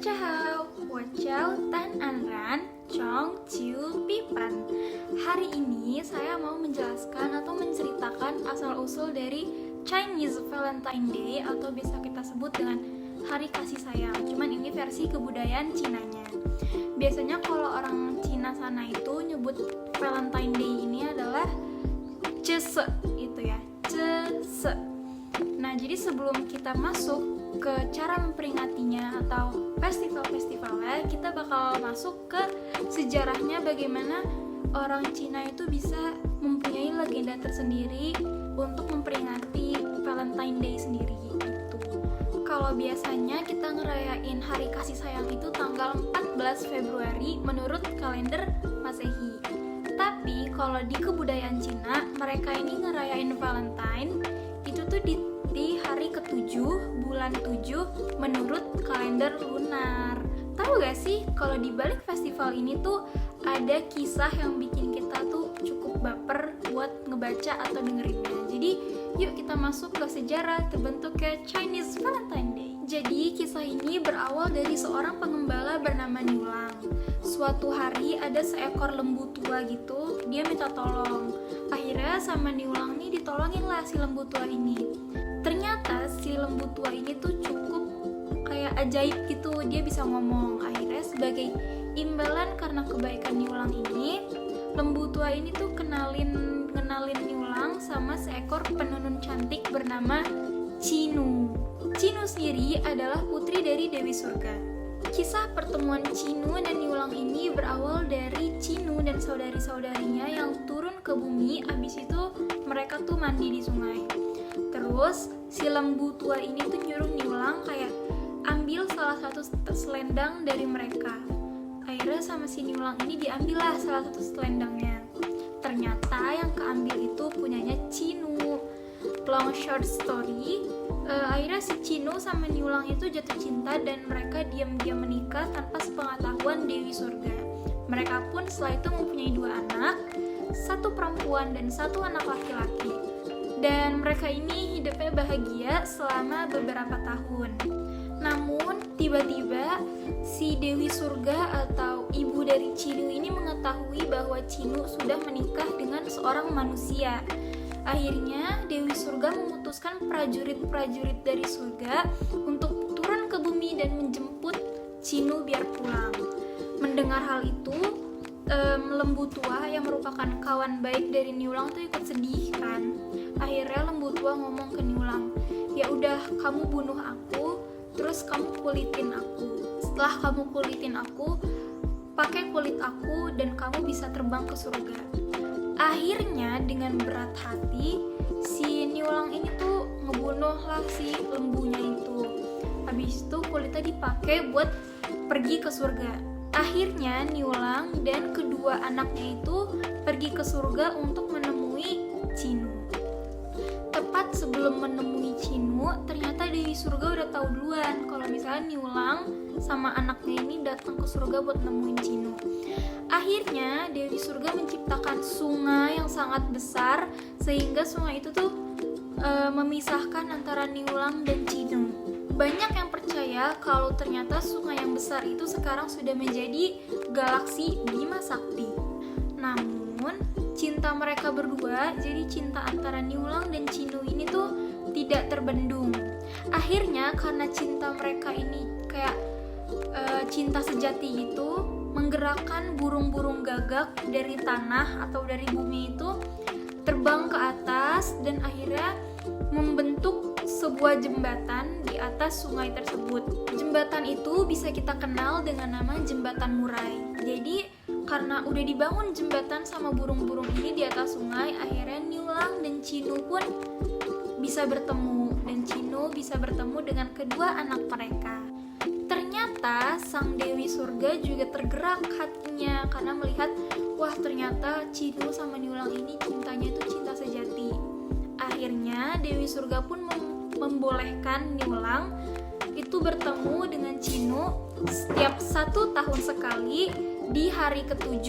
Tachahau, Wachao, Tan Anran, Chong, Chiu, Pipan. Hari ini saya mau menjelaskan atau menceritakan asal-usul dari Chinese Valentine Day atau bisa kita sebut dengan Hari Kasih Sayang. Cuman ini versi kebudayaan Cinanya. Biasanya kalau orang Cina sana itu nyebut Valentine Day ini adalah Cese itu ya, Cese. Nah, jadi sebelum kita masuk ke cara memperingatinya atau festival-festivalnya, kita bakal masuk ke sejarahnya bagaimana orang Cina itu bisa mempunyai legenda tersendiri untuk memperingati Valentine Day sendiri gitu. Kalau biasanya kita ngerayain Hari Kasih Sayang itu tanggal 14 Februari menurut kalender Masehi. Tapi kalau di kebudayaan Cina, mereka ini ngerayain Valentine itu tuh di hari ke-7 bulan 7 menurut kalender lunar. Tahu gak sih kalau di balik festival ini tuh ada kisah yang bikin kita tuh cukup baper buat ngebaca atau dengerinnya. Jadi yuk kita masuk ke sejarah terbentuknya Chinese Valentine Day. Jadi kisah ini berawal dari seorang pengembala bernama Niulang. Suatu hari ada seekor lembu tua gitu, dia minta tolong. Akhirnya sama Niulang nih ditolongin lah si lembu tua ini. Ternyata si lembu tua ini tuh cukup kayak ajaib gitu, dia bisa ngomong. Akhirnya sebagai imbalan karena kebaikan Niulang ini, lembu tua ini tuh kenalin Niulang sama seekor penenun cantik bernama Cinu. Cinu sendiri adalah putri dari Dewi Surga. Kisah pertemuan Cinu dan Niulang ini berawal dari Cinu dan saudari-saudarinya yang turun ke bumi, abis itu mereka tuh mandi di sungai. Terus si lembu tua ini tuh nyuruh Niulang kayak ambil salah satu selendang dari mereka. Akhirnya sama si Niulang ini diambillah salah satu selendangnya. Ternyata yang keambil itu punyanya Cinu. Long short story, akhirnya si Cinu sama Niulang itu jatuh cinta dan mereka diam-diam menikah tanpa sepengetahuan Dewi Surga. Mereka pun setelah itu mempunyai 2 anak, 1 perempuan dan 1 anak laki-laki. Dan mereka ini hidupnya bahagia selama beberapa tahun. Namun tiba-tiba si Dewi Surga atau ibu dari Cinu ini mengetahui bahwa Cinu sudah menikah dengan seorang manusia. Akhirnya Dewi Surga memutuskan prajurit-prajurit dari surga untuk turun ke bumi dan menjemput Cinu biar pulang. Mendengar hal itu, lembu tua yang merupakan kawan baik dari Niulang tuh ikut sedih kan. Akhirnya lembu tua ngomong ke Niulang, ya udah kamu bunuh aku, terus kamu kulitin aku. Setelah kamu kulitin aku, pakai kulit aku dan kamu bisa terbang ke surga. Akhirnya dengan berat hati si Niulang ini tuh ngebunuhlah si lembunya itu. Habis itu kulitnya dipakai buat pergi ke surga. Akhirnya Niulang dan kedua anaknya itu pergi ke surga untuk menemui Cinu. Tepat sebelum menemui Cinu, ternyata Dewi Surga udah tahu duluan kalau misalnya Niulang sama anaknya ini datang ke surga buat nemuin Cinu. Akhirnya Dewi Surga menciptakan sungai yang sangat besar sehingga sungai itu tuh memisahkan antara Niulang dan Cinu. Banyak yang percaya kalau ternyata sungai yang besar itu sekarang sudah menjadi galaksi Bima Sakti. Namun cinta mereka berdua, jadi cinta antara Niulang dan Cinu ini tuh tidak terbendung. Akhirnya karena cinta mereka ini kayak cinta sejati itu menggerakkan burung-burung gagak dari tanah atau dari bumi itu terbang ke atas dan akhirnya membentuk sebuah jembatan di atas sungai tersebut. Jembatan itu bisa kita kenal dengan nama Jembatan Murai. Jadi karena udah dibangun jembatan sama burung-burung ini di atas sungai, akhirnya Niulang dan Cinu pun bisa bertemu dan Cinu bisa bertemu dengan kedua anak mereka. Ternyata sang Dewi Surga juga tergerak hatinya karena melihat, wah ternyata Cinu sama Niulang ini cintanya itu cinta sejati. Akhirnya Dewi Surga pun membolehkan Niulang itu bertemu dengan Cinu setiap 1 tahun sekali di hari ke-7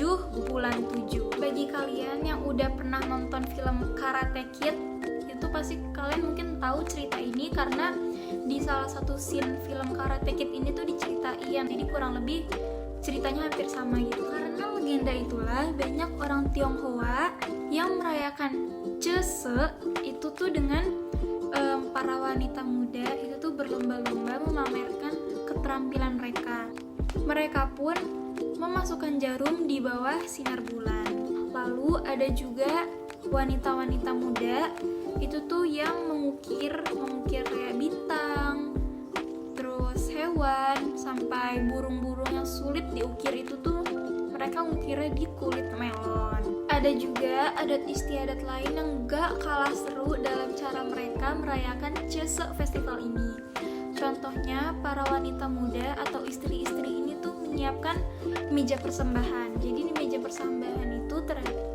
bulan 7. Bagi kalian yang udah pernah nonton film Karate Kid, itu pasti kalian mungkin tahu cerita ini karena di salah satu scene film Karate Kid ini tuh diceritain wanita Ian. Jadi kurang lebih ceritanya hampir sama gitu. Karena legenda itulah banyak orang Tionghoa yang merayakan Cese itu tuh dengan para wanita muda itu tuh berlomba-lomba memamerkan keterampilan mereka. Mereka pun memasukkan jarum di bawah sinar bulan. Lalu ada juga wanita-wanita muda itu tuh yang mengukir kayak bintang, terus hewan, sampai burung-burung yang sulit diukir itu tuh mereka ngukirnya di kulit melon. Ada juga adat istiadat lain yang gak kalah seru dalam cara mereka merayakan Cese Festival ini. Contohnya para wanita muda atau istri-istri ini tuh menyiapkan meja persembahan. Jadi di meja persembahan itu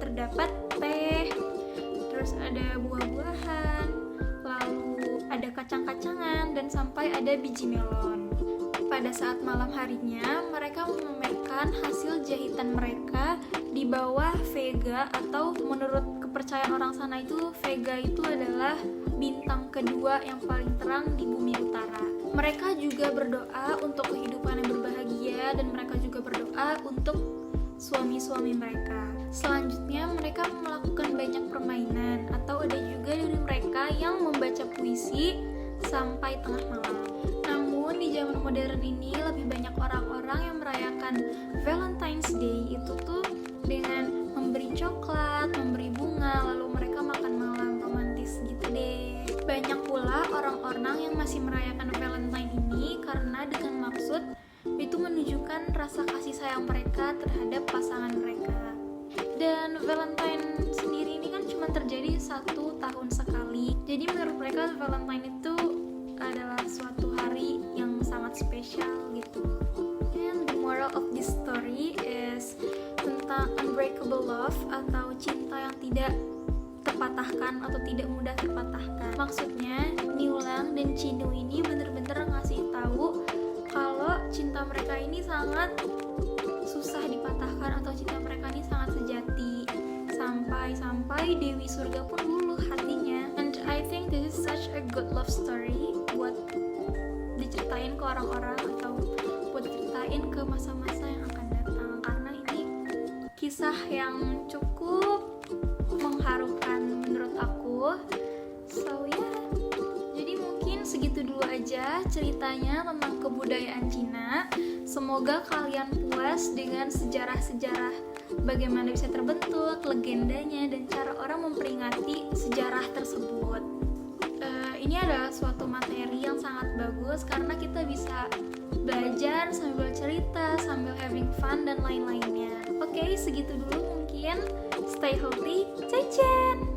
terdapat teh, terus ada buah-buahan, lalu ada kacang-kacangan, dan sampai ada biji melon. Pada saat malam harinya, mereka memamerkan hasil jahitan mereka di bawah Vega, atau menurut kepercayaan orang sana itu Vega itu adalah bintang kedua yang paling terang di bumi utara. Mereka juga berdoa untuk kehidupan yang berbahagia, dan mereka juga berdoa untuk suami-suami mereka. Selanjutnya mereka melakukan banyak permainan, atau ada juga dari mereka yang membaca puisi sampai tengah malam. Namun di zaman modern ini lebih banyak orang-orang yang merayakan Valentine's Day itu tuh dengan memberi coklat, memberi bunga, lalu mereka makan malam romantis gitu deh. Banyak pula orang-orang yang masih merayakan Valentine ini karena dengan maksud itu menunjukkan rasa kasih sayang mereka terhadap pasangan mereka. Dan Valentine sendiri ini kan cuma terjadi 1 tahun sekali. Jadi menurut mereka Valentine itu adalah suatu hari yang sangat spesial gitu. And the moral of this story is tentang unbreakable love, atau cinta yang tidak terpatahkan atau tidak mudah terpatahkan. Maksudnya Niulang dan Chinu ini bener-bener ngasih tahu kalau cinta mereka ini sangat susah dipatahkan, atau cinta mereka ini sangat sejati, sampai Dewi Surga pun luluh hatinya. And I think this is such a good love story buat diceritain ke orang-orang, atau buat diceritain ke masa-masa yang akan datang, karena ini kisah yang cukup mengharukan menurut aku. So yeah, jadi mungkin segitu dulu aja ceritanya tentang kebudayaan Cina. Semoga kalian puas dengan sejarah-sejarah bagaimana bisa terbentuk, legendanya, dan cara orang memperingati sejarah tersebut. Ini adalah suatu materi yang sangat bagus karena kita bisa belajar sambil cerita, sambil having fun, dan lain-lainnya. Oke, segitu dulu mungkin. Stay healthy, 再见!